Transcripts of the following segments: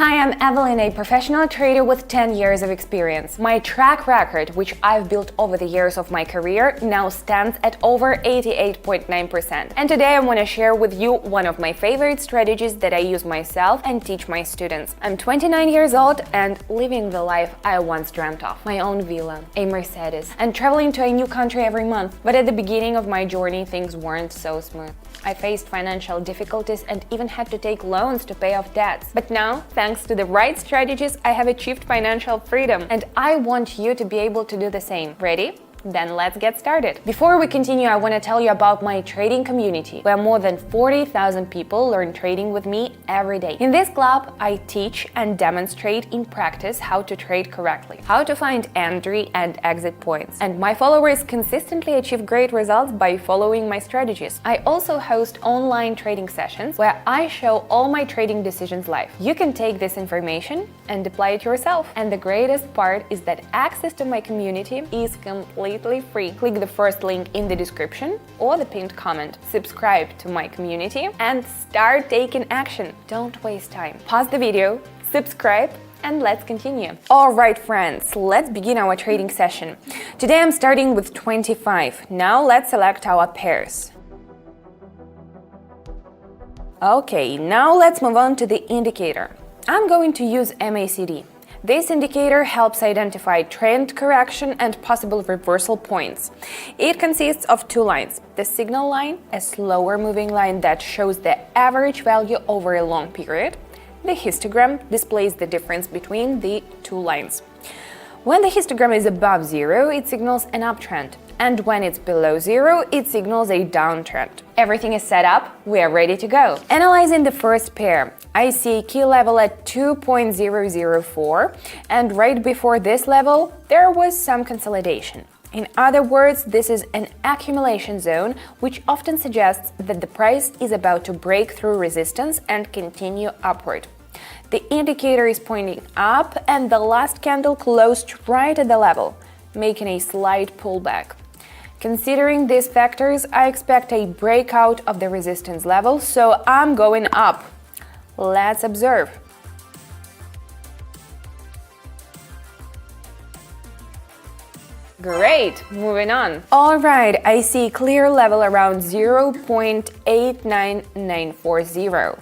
Hi, I'm Evelyn, a professional trader with 10 years of experience. My track record, which I've built over the years of my career, now stands at over 88.9%. And today I want to share with you one of my favorite strategies that I use myself and teach my students. I'm 29 years old and living the life I once dreamt of. My own villa, a Mercedes, and traveling to a new country every month. But at the beginning of my journey, things weren't so smooth. I faced financial difficulties and even had to take loans to pay off debts. But now, thanks to the right strategies, I have achieved financial freedom, and I want you to be able to do the same. Ready? Then let's get started. Before we continue, I want to tell you about my trading community, where more than 40,000 people learn trading with me every day. In this club, I teach and demonstrate in practice how to trade correctly, how to find entry and exit points, and my followers consistently achieve great results by following my strategies. I also host online trading sessions where I show all my trading decisions live. You can take this information and apply it yourself. And the greatest part is that access to my community is completely free. Click the first link in the description or the pinned comment. Subscribe to my community and start taking action. Don't waste time. Pause the video, subscribe, and let's continue. Alright friends, let's begin our trading session. Today I'm starting with 25. Now let's select our pairs. Okay, now let's move on to the indicator. I'm going to use MACD. This indicator helps identify trend correction and possible reversal points. It consists of two lines. The signal line, a slower moving line that shows the average value over a long period. The histogram displays the difference between the two lines. When the histogram is above zero, it signals an uptrend. And when it's below zero, it signals a downtrend. Everything is set up, we are ready to go. Analyzing the first pair, I see a key level at 2.004, and right before this level, there was some consolidation. In other words, this is an accumulation zone, which often suggests that the price is about to break through resistance and continue upward. The indicator is pointing up, and the last candle closed right at the level, making a slight pullback. Considering these factors, I expect a breakout of the resistance level, so I'm going up. Let's observe. Great, moving on. Alright, I see a clear level around 0.89940.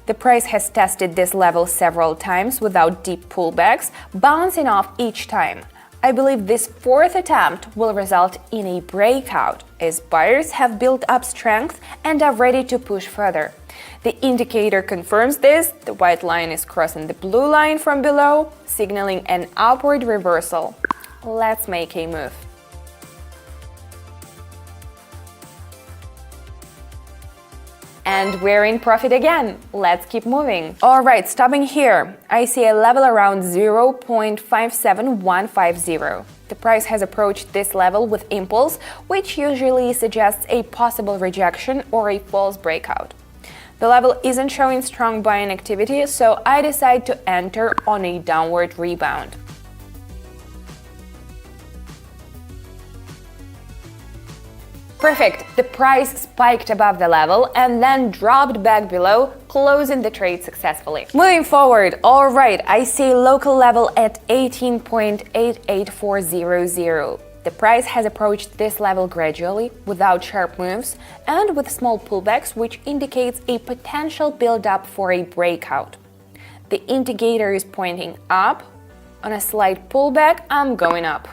The price has tested this level several times without deep pullbacks, bouncing off each time. I believe this fourth attempt will result in a breakout, as buyers have built up strength and are ready to push further. The indicator confirms this. The white line is crossing the blue line from below, signaling an upward reversal. Let's make a move. And we're in profit again. Let's keep moving. Alright, stopping here. I see a level around 0.57150. The price has approached this level with impulse, which usually suggests a possible rejection or a false breakout. The level isn't showing strong buying activity, so I decide to enter on a downward rebound. Perfect! The price spiked above the level and then dropped back below, closing the trade successfully. Moving forward, alright, I see a local level at 18.88400. The price has approached this level gradually, without sharp moves, and with small pullbacks, which indicates a potential build-up for a breakout. The indicator is pointing up. On a slight pullback, I'm going up.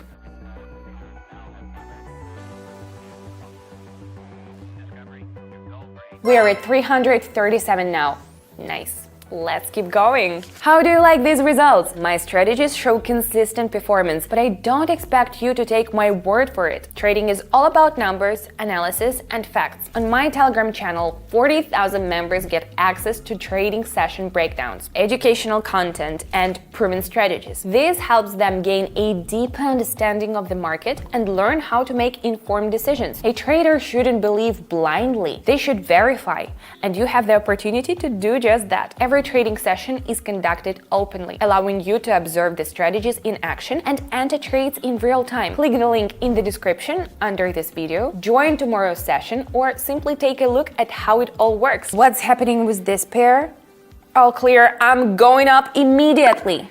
We are at 337 now. Nice. Let's keep going. How do you like these results? My strategies show consistent performance, but I don't expect you to take my word for it. Trading is all about numbers, analysis, and facts. On my Telegram channel, 40,000 members get access to trading session breakdowns, educational content, and proven strategies. This helps them gain a deeper understanding of the market and learn how to make informed decisions. A trader shouldn't believe blindly. They should verify, and you have the opportunity to do just that. Every trading session is conducted openly, allowing you to observe the strategies in action and enter trades in real time. Click the link in the description under this video, join tomorrow's session, or simply take a look at how it all works. What's happening with this pair? All clear, I'm going up immediately.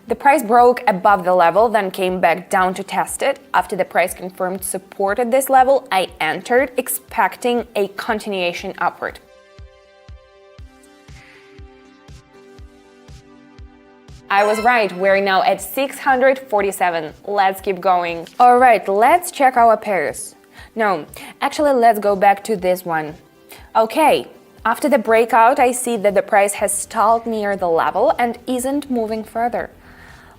The price broke above the level, then came back down to test it. After the price confirmed support at this level, I entered, expecting a continuation upward. I was right, we're now at 647. Let's keep going. All right, let's check our pairs. No, actually, let's go back to this one. Okay, after the breakout, I see that the price has stalled near the level and isn't moving further.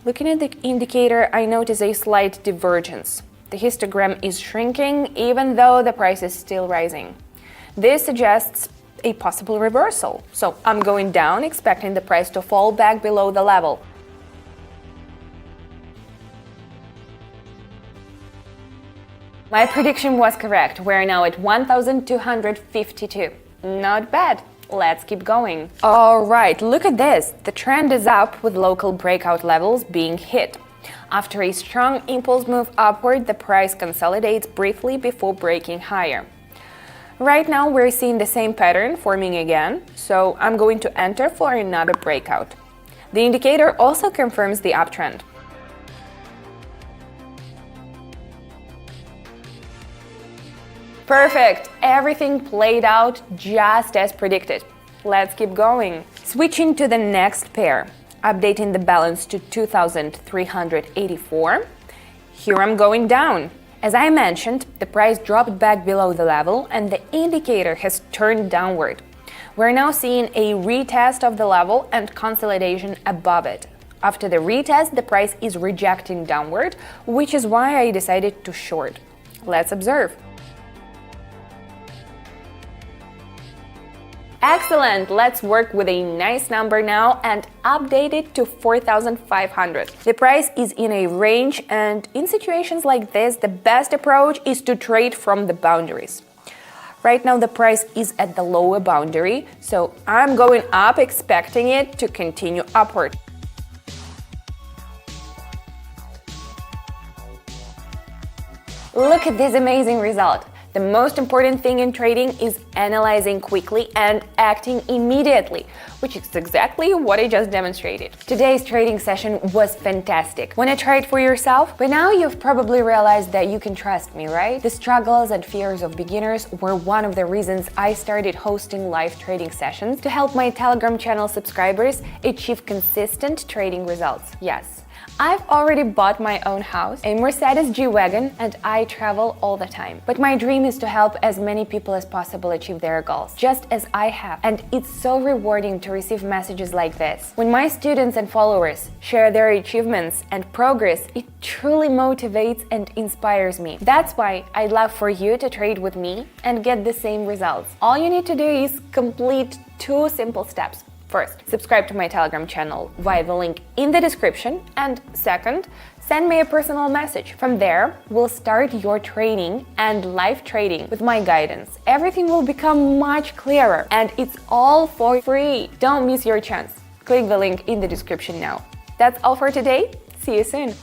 Looking at the indicator, I notice a slight divergence. The histogram is shrinking even though the price is still rising. This suggests a possible reversal. So I'm going down, expecting the price to fall back below the level. My prediction was correct. We're now at 1,252. Not bad. Let's keep going. All right, look at this. The trend is up with local breakout levels being hit. After a strong impulse move upward, the price consolidates briefly before breaking higher. Right now, we're seeing the same pattern forming again, so I'm going to enter for another breakout. The indicator also confirms the uptrend. Perfect! Everything played out just as predicted. Let's keep going. Switching to the next pair, updating the balance to 2,384. Here I'm going down. As I mentioned, the price dropped back below the level and the indicator has turned downward. We're now seeing a retest of the level and consolidation above it. After the retest, the price is rejecting downward, which is why I decided to short. Let's observe. Excellent! Let's work with a nice number now and update it to 4,500. The price is in a range, and in situations like this, the best approach is to trade from the boundaries. Right now, the price is at the lower boundary, so I'm going up, expecting it to continue upward. Look at this amazing result! The most important thing in trading is analyzing quickly and acting immediately, which is exactly what I just demonstrated. Today's trading session was fantastic. Wanna try it for yourself? By now you've probably realized that you can trust me, right? The struggles and fears of beginners were one of the reasons I started hosting live trading sessions to help my Telegram channel subscribers achieve consistent trading results. Yes. I've already bought my own house, a Mercedes G-Wagon, and I travel all the time. But my dream is to help as many people as possible achieve their goals, just as I have. And it's so rewarding to receive messages like this. When my students and followers share their achievements and progress, it truly motivates and inspires me. That's why I'd love for you to trade with me and get the same results. All you need to do is complete 2 simple steps. First, subscribe to my Telegram channel via the link in the description, and second, send me a personal message. From there, we'll start your training and live trading with my guidance. Everything will become much clearer, and it's all for free. Don't miss your chance. Click the link in the description now. That's all for today. See you soon.